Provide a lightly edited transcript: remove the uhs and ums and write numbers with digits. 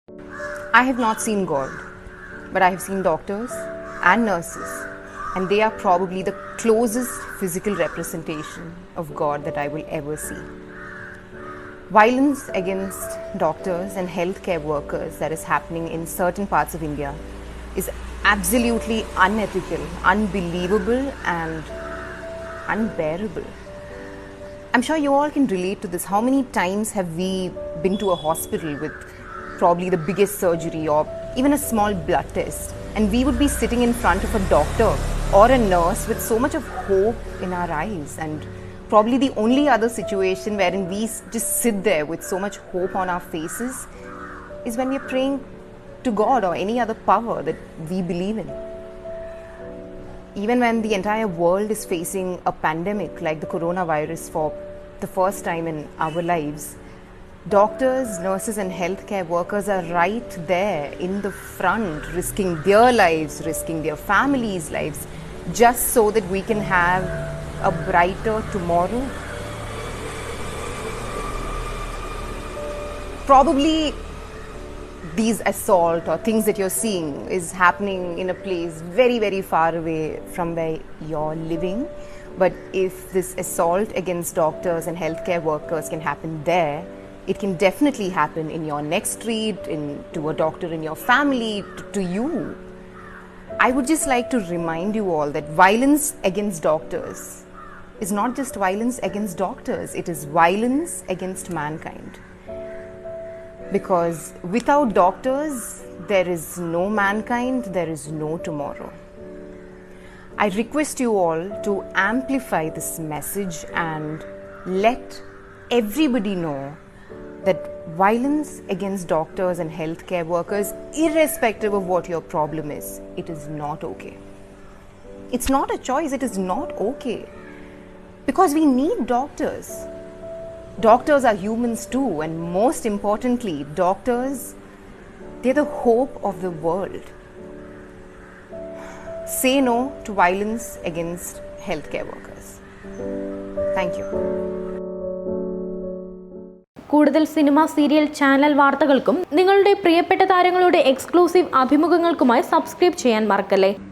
I have not seen God, but I have seen doctors and nurses, and they are probably the closest physical representation of God that I will ever see. Violence against doctors and healthcare workers that is happening in certain parts of India is absolutely unethical, unbelievable, and unbearable. I'm sure you all can relate to this. How many times have we been to a hospital with probably the biggest surgery or even a small blood test, and we would be sitting in front of a doctor or a nurse with so much of hope in our eyes, and probably the only other situation wherein we just sit there with so much hope on our faces is when we're praying to God or any other power that we believe in. Even when the entire world is facing a pandemic like the coronavirus for the first time in our lives, doctors, nurses, and healthcare workers are right there in the front, risking their lives, risking their families' lives, just so that we can have a brighter tomorrow. Probably these assault or things that you're seeing is happening in a place very, very far away from where you're living. But if this assault against doctors and healthcare workers can happen there, it can definitely happen in your next street, to a doctor in your family, to you. I would just like to remind you all that violence against doctors is not just violence against doctors, it is violence against mankind. Because without doctors, there is no mankind, there is no tomorrow. I request you all to amplify this message and let everybody know that violence against doctors and healthcare workers, irrespective of what your problem is, it is not okay. It's not a choice, it is not okay. Because we need doctors. Doctors are humans too, and most importantly, doctors, they're the hope of the world. Say no to violence against healthcare workers. Thank you. കൂടുതൽ cinema, serial, channel വാർത്തകൾക്കും നിങ്ങളുടെ പ്രിയപ്പെട്ട താരങ്ങളുടെ exclusive അഭിമുഖങ്ങൾക്കുമായി subscribe ചെയ്യാൻ മറക്കല്ലേ.